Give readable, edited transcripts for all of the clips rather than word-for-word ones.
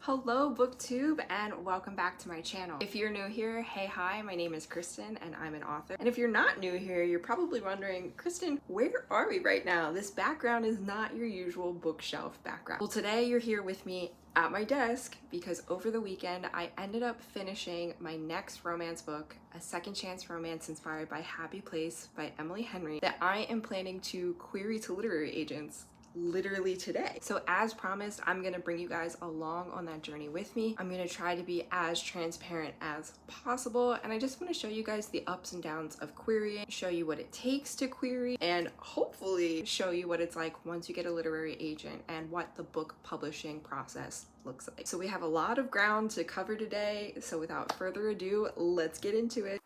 Hello booktube and welcome back to my channel. If you're new here, hey hi, my name is Kristen and I'm an author. And if you're not new here, you're probably wondering, Kristen, where are we right now? This background is not your usual bookshelf background. Well, today you're here with me at my desk because over the weekend I ended up finishing my next romance book, a second chance romance inspired by Happy Place by Emily Henry, that I am planning to query to literary agents literally today. So as promised, I'm gonna bring you guys along on that journey with me. I'm gonna try to be as transparent as possible, and I just want to show you guys the ups and downs of querying, show you what it takes to query, and hopefully show you what it's like once you get a literary agent and what the book publishing process looks like. So we have a lot of ground to cover today, so without further ado, let's get into it.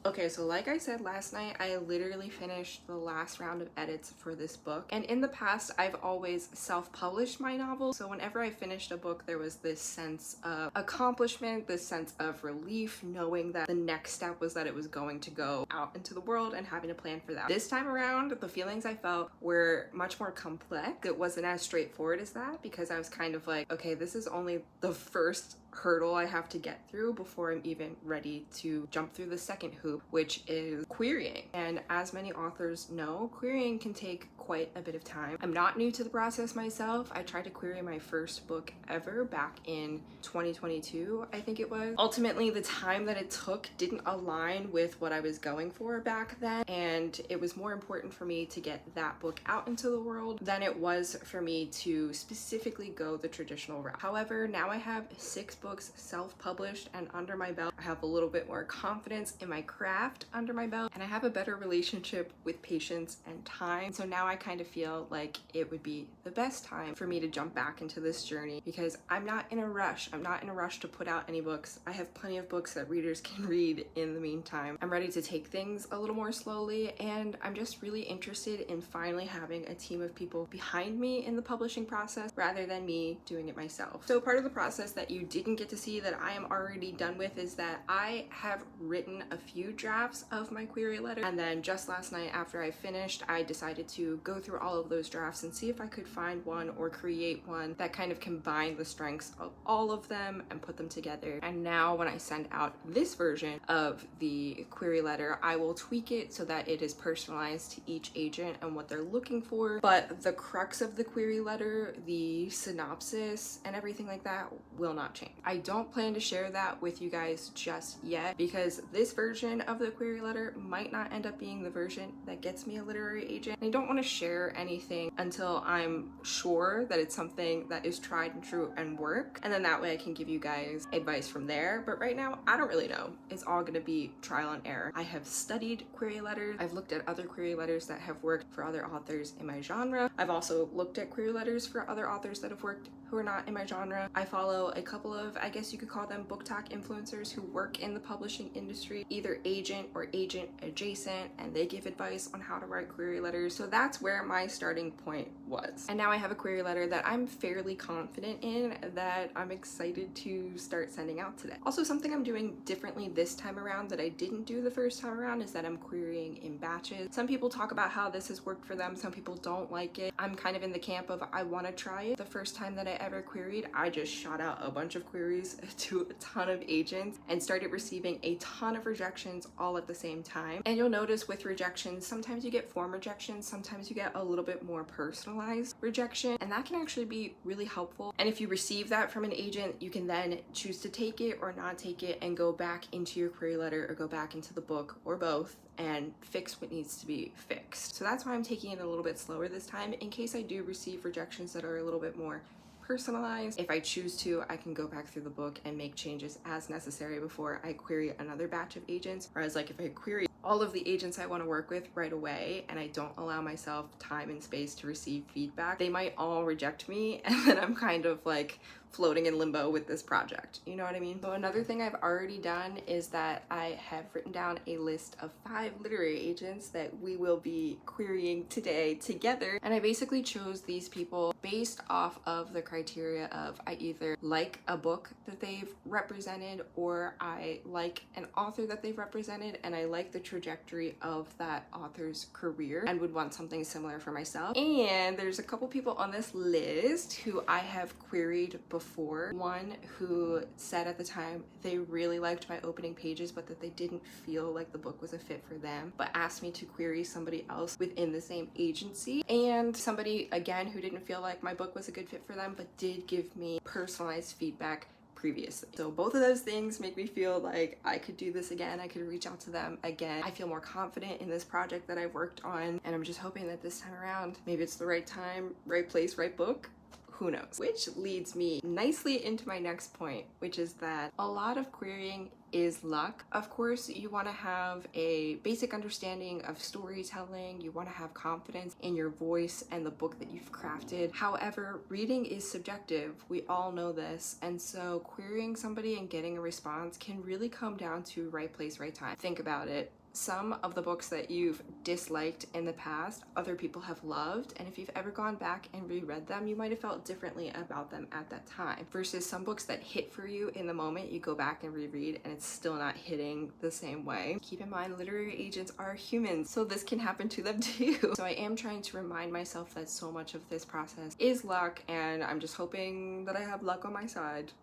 Okay, so like I said last night, I literally finished the last round of edits for this book. And in the past, I've always self-published my novels. So whenever I finished a book, there was this sense of accomplishment, this sense of relief, knowing that the next step was that it was going to go out into the world and having to plan for that. This time around, the feelings I felt were much more complex. It wasn't as straightforward as that because I was kind of like, okay, this is only the first hurdle I have to get through before I'm even ready to jump through the second hoop, which is querying. And as many authors know, querying can take quite a bit of time. I'm not new to the process myself. I tried to query my first book ever back in 2022, I think it was. Ultimately, the time that it took didn't align with what I was going for back then, and it was more important for me to get that book out into the world than it was for me to specifically go the traditional route. However, now I have 6 books self-published and under my belt. I have a little bit more confidence in my craft under my belt, and I have a better relationship with patience and time. So now I kind of feel like it would be the best time for me to jump back into this journey because I'm not in a rush. I'm not in a rush to put out any books. I have plenty of books that readers can read in the meantime. I'm ready to take things a little more slowly, and I'm just really interested in finally having a team of people behind me in the publishing process rather than me doing it myself. So part of the process that you didn't get to see that I am already done with is that I have written a few drafts of my query letter, and then just last night after I finished, I decided to go through all of those drafts and see if I could find one or create one that kind of combined the strengths of all of them and put them together. And now when I send out this version of the query letter, I will tweak it so that it is personalized to each agent and what they're looking for. But the crux of the query letter, the synopsis and everything like that will not change. I don't plan to share that with you guys just yet because this version of the query letter might not end up being the version that gets me a literary agent. I don't want to share anything until I'm sure that it's something that is tried and true and work, and then that way I can give you guys advice from there. But right now I don't really know. It's all going to be trial and error. I have studied query letters. I've looked at other query letters that have worked for other authors in my genre. I've also looked at query letters for other authors that have worked who are not in my genre. I follow a couple of, I guess you could call them book talk influencers who work in the publishing industry, either agent or agent adjacent, and they give advice on how to write query letters. So that's where my starting point was. And now I have a query letter that I'm fairly confident in that I'm excited to start sending out today. Also, something I'm doing differently this time around that I didn't do the first time around is that I'm querying in batches. Some people talk about how this has worked for them. Some people don't like it. I'm kind of in the camp of I want to try it. The first time that I ever queried, I just shot out a bunch of queries to a ton of agents and started receiving a ton of rejections all at the same time. And you'll notice with rejections, sometimes you get form rejections, sometimes you get a little bit more personalized rejection, and that can actually be really helpful. And if you receive that from an agent, you can then choose to take it or not take it and go back into your query letter or go back into the book or both and fix what needs to be fixed. So that's why I'm taking it a little bit slower this time in case I do receive rejections that are a little bit more personalized. If I choose to, I can go back through the book and make changes as necessary before I query another batch of agents. Whereas like if I query all of the agents I want to work with right away and I don't allow myself time and space to receive feedback, they might all reject me and then I'm kind of like floating in limbo with this project. You know what I mean? So another thing I've already done is that I have written down a list of 5 literary agents that we will be querying today together. And I basically chose these people based off of the criteria of I either like a book that they've represented, or I like an author that they've represented, and I like the trajectory of that author's career and would want something similar for myself. And there's a couple people on this list who I have queried before. One who said at the time they really liked my opening pages, but that they didn't feel like the book was a fit for them, but asked me to query somebody else within the same agency. And somebody, again, who didn't feel like my book was a good fit for them, but did give me personalized feedback previously. So both of those things make me feel like I could do this again. I could reach out to them again. I feel more confident in this project that I've worked on, and I'm just hoping that this time around, maybe it's the right time, right place, right book. Who knows? Which leads me nicely into my next point, which is that a lot of querying is luck. Of course, you want to have a basic understanding of storytelling. You want to have confidence in your voice and the book that you've crafted. However, reading is subjective. We all know this. And so querying somebody and getting a response can really come down to right place, right time. Think about it. Some of the books that you've disliked in the past, other people have loved, and if you've ever gone back and reread them, you might have felt differently about them at that time, versus some books that hit for you in the moment, you go back and reread and it's still not hitting the same way. Keep in mind, literary agents are humans, so this can happen to them too. So I am trying to remind myself that so much of this process is luck, and I'm just hoping that I have luck on my side.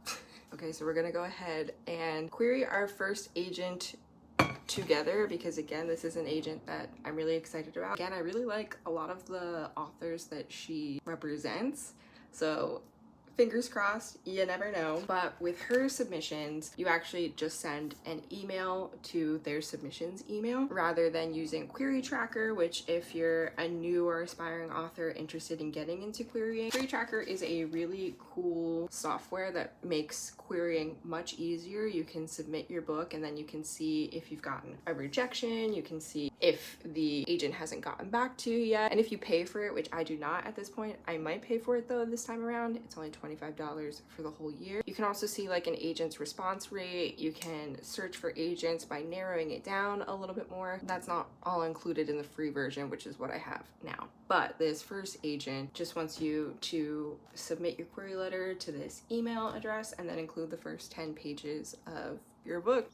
Okay, so we're gonna go ahead and query our first agent together, because again, this is an agent that I'm really excited about. Again, I really like a lot of the authors that she represents, so fingers crossed, you never know. But with her submissions, you actually just send an email to their submissions email rather than using Query Tracker, which if you're a new or aspiring author interested in getting into querying, Query Tracker is a really cool software that makes querying much easier. You can submit your book and then you can see if you've gotten a rejection, you can see if the agent hasn't gotten back to you yet, and if you pay for it, which I do not at this point. I might pay for it though this time around. It's only $25 for the whole year. You can also see like an agent's response rate. You can search for agents by narrowing it down a little bit more. That's not all included in the free version, which is what I have now. But this first agent just wants you to submit your query letter to this email address and then include the first 10 pages of your book.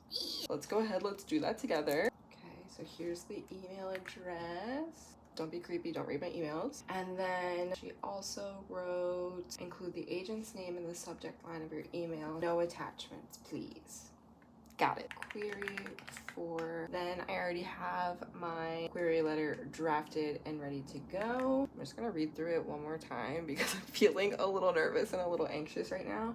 Let's go ahead, let's do that together. Okay, so here's the email address. Don't be creepy, don't read my emails. And then she also wrote, include the agent's name in the subject line of your email. No attachments, please. Got it. Query for, then I already have my query letter drafted and ready to go. I'm just gonna read through it one more time because I'm feeling a little nervous and a little anxious right now.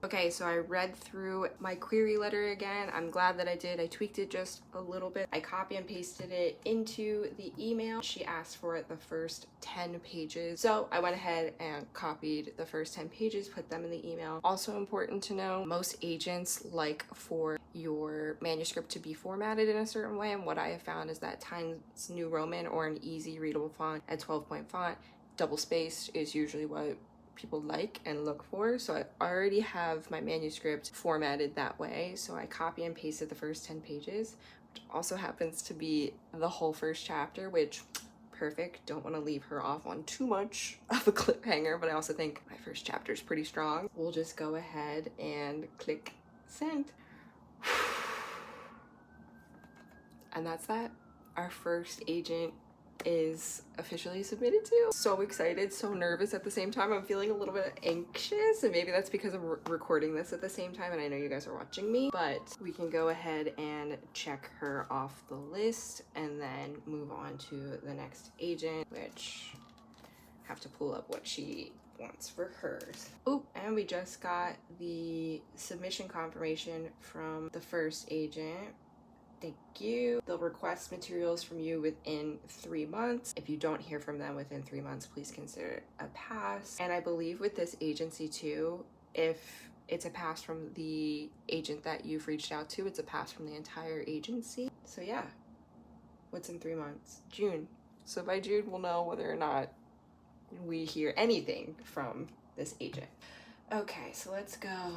Okay, so I read through my query letter again. I'm glad that I did. I tweaked it just a little bit. I copy and pasted it into the email. She asked for the first 10 pages. So I went ahead and copied the first 10 pages, put them in the email. Also important to know, most agents like for your manuscript to be formatted in a certain way. And what I have found is that Times New Roman or an easy readable font at 12-point font, double spaced is usually what people like and look for. So I already have my manuscript formatted that way. So I copy and pasted the first 10 pages, which also happens to be the whole first chapter, which perfect. Don't want to leave her off on too much of a cliffhanger, but I also think my first chapter is pretty strong. We'll just go ahead and click send. And that's that. Our first agent is officially submitted to. So excited, so nervous at the same time. I'm feeling a little bit anxious, and maybe that's because I'm recording this at the same time and I know you guys are watching me, but we can go ahead and check her off the list and then move on to the next agent, which I have to pull up what she wants for hers. Oh, and we just got the submission confirmation from the first agent. Thank you. They'll request materials from you within 3 months. If you don't hear from them within 3 months, please consider it a pass. And I believe with this agency too, if it's a pass from the agent that you've reached out to, it's a pass from the entire agency. So yeah, what's in 3 months? June. So by June, we'll know whether or not we hear anything from this agent. Okay, so let's go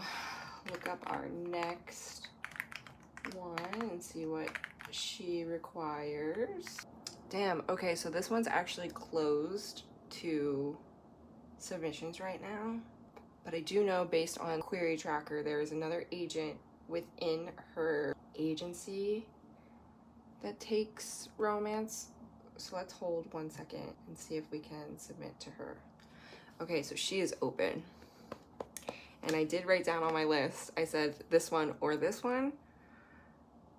look up our next one and see what she requires. Damn, okay, so this one's actually closed to submissions right now, but I do know based on Query Tracker there is another agent within her agency that takes romance. So let's hold 1 second and see if we can submit to her. Okay, so she is open. And I did write down on my list, I said this one or this one.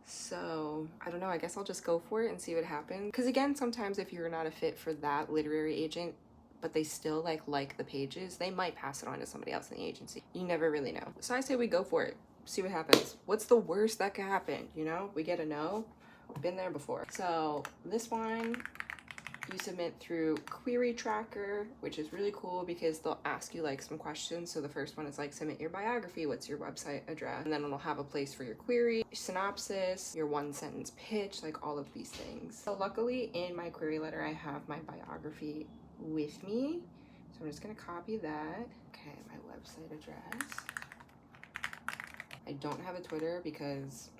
So I don't know, I guess I'll just go for it and see what happens. Because again, sometimes if you're not a fit for that literary agent, but they still like the pages, they might pass it on to somebody else in the agency. You never really know. So I say we go for it, see what happens. What's the worst that could happen? You know, we get a no. Been there before. So this one you submit through Query Tracker, which is really cool because they'll ask you like some questions. So the first one is like, submit your biography, what's your website address, and then it'll have a place for your query, synopsis, your 1-sentence pitch, like all of these things. So luckily in my query letter I have my biography with me, so I'm just gonna copy that. Okay, my website address. I don't have a Twitter because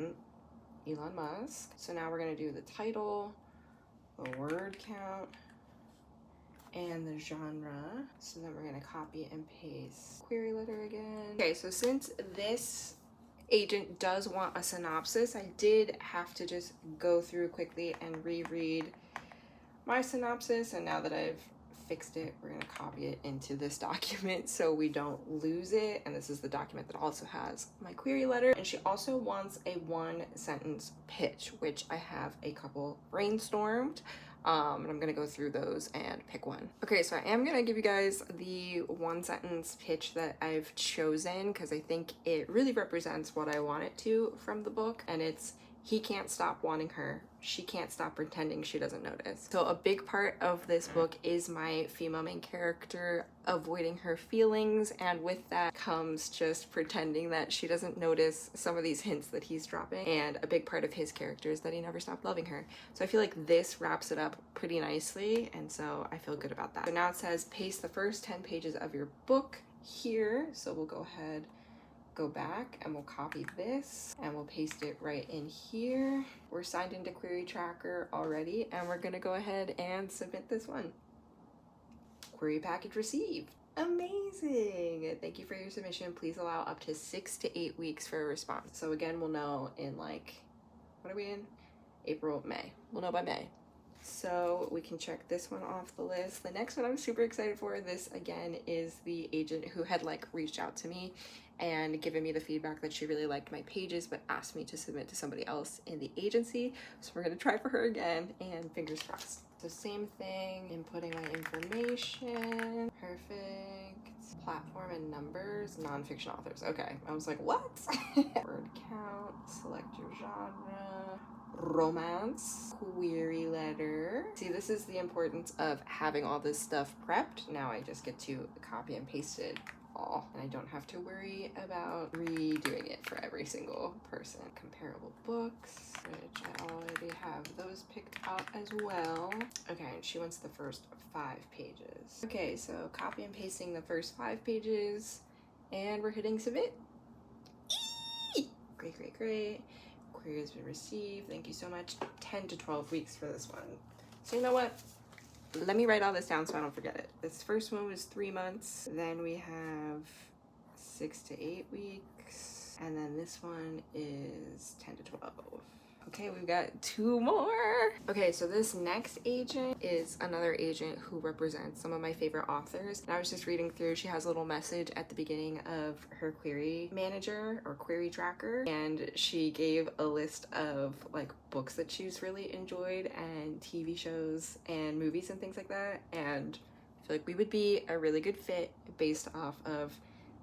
Elon Musk. So now we're gonna do the title, the word count, and the genre. So then we're gonna copy and paste query letter again. Okay, so since this agent does want a synopsis, I did have to just go through quickly and reread my synopsis, and now that I've fixed it, we're gonna copy it into this document so we don't lose it. And this is the document that also has my query letter. And she also wants a 1-sentence pitch, which I have a couple brainstormed. And I'm gonna go through those and pick one. Okay, so I am gonna give you guys the 1-sentence pitch that I've chosen because I think it really represents what I want it to from the book. And it's, he can't stop wanting her. She can't stop pretending she doesn't notice. So a big part of this book is my female main character avoiding her feelings, and with that comes just pretending that she doesn't notice some of these hints that he's dropping. And a big part of his character is that he never stopped loving her. So I feel like this wraps it up pretty nicely, and so I feel good about that. So now it says paste the first 10 pages of your book here. So we'll go ahead, go back, and we'll copy this and we'll paste it right in here. We're signed into Query Tracker already, and we're gonna go ahead and submit this one. Query package received. Amazing. Thank you for your submission. Please allow up to 6 to 8 weeks for a response. So again, we'll know in like, what are we in? April, May. We'll know by May. So we can check this one off the list. The next one I'm super excited for. This again is the agent who had like reached out to me and given me the feedback that she really liked my pages but asked me to submit to somebody else in the agency. So we're gonna try for her again, and fingers crossed. So same thing, inputting my information. Perfect. Platform and numbers, nonfiction authors. Okay, I was like, what? Word count, select your genre. Romance, query letter. See, this is the importance of having all this stuff prepped. Now I just get to copy and paste it all, and I don't have to worry about redoing it for every single person. Comparable books, which I already have those picked out as well. Okay, and she wants the first 5 pages. Okay, so copy and pasting the first 5 pages, and we're hitting submit. Great, great, great. Query has been received. Thank you so much. 10 to 12 weeks for this one. So you know what? Let me write all this down so I don't forget it. This first one was 3 months. Then we have 6 to 8 weeks. And then this one is 10 to 12. Okay, we've got 2 more. Okay, so this next agent is another agent who represents some of my favorite authors. And I was just reading through, she has a little message at the beginning of her query manager or query tracker. And she gave a list of like books that she's really enjoyed and TV shows and movies and things like that. And I feel like we would be a really good fit based off of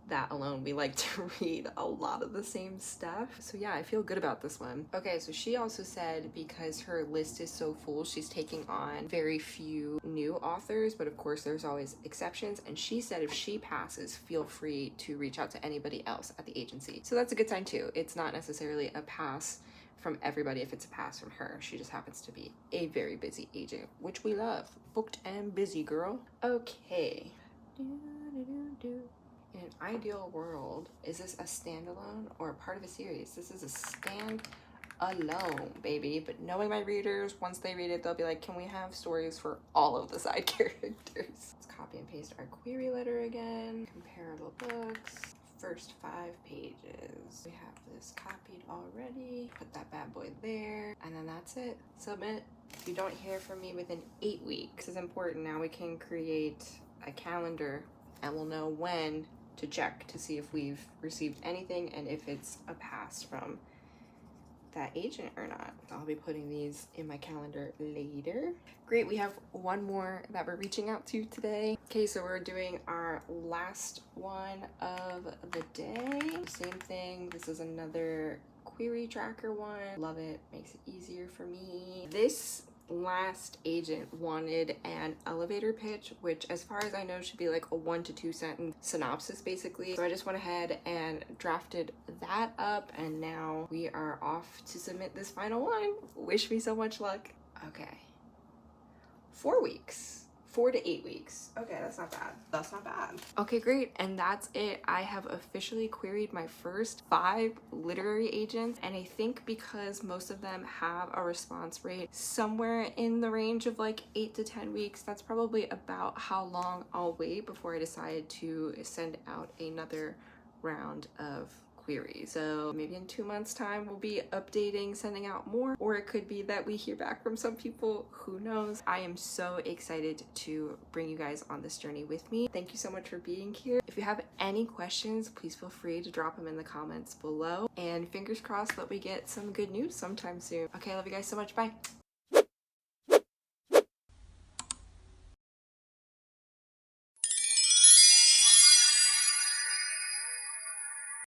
that alone. We like to read a lot of the same stuff. So yeah, I feel good about this one. Okay, so she also said because her list is so full, she's taking on very few new authors, but of course there's always exceptions. And she said if she passes, feel free to reach out to anybody else at the agency. So that's a good sign too. It's not necessarily a pass from everybody if it's a pass from her. She just happens to be a very busy agent, which we love. Booked and busy, girl. Okay. In an ideal world, is this a standalone or a part of a series? This is a stand alone, baby. But knowing my readers, once they read it, they'll be like, can we have stories for all of the side characters? Let's copy and paste our query letter again. Comparable books. First 5 pages. We have this copied already. Put that bad boy there. And then that's it. Submit. If you don't hear from me within 8 weeks, this is important. Now we can create a calendar and we'll know when to check to see if we've received anything and if it's a pass from that agent or not. I'll be putting these in my calendar later. Great, we have one more that we're reaching out to today. Okay, so we're doing our last one of the day. Same thing, this is another query tracker one. Love it, makes it easier for me. This last agent wanted an elevator pitch, which as far as I know should be like a 1 to 2 sentence synopsis basically. So I just went ahead and drafted that up and now we are off to submit this final one. Wish me so much luck. Okay, 4 weeks. 4 to 8 weeks. Okay, that's not bad. That's not bad. Okay, great. And that's it. I have officially queried my first 5 literary agents. And I think because most of them have a response rate somewhere in the range of like 8 to 10 weeks, that's probably about how long I'll wait before I decide to send out another round of queries. So maybe in 2 months time we'll be updating, sending out more, or it could be that we hear back from some people, who knows. I am so excited to bring you guys on this journey with me. Thank you so much for being here. If you have any questions, please feel free to drop them in the comments below, and fingers crossed that we get some good news sometime soon. Okay, I love you guys so much. Bye.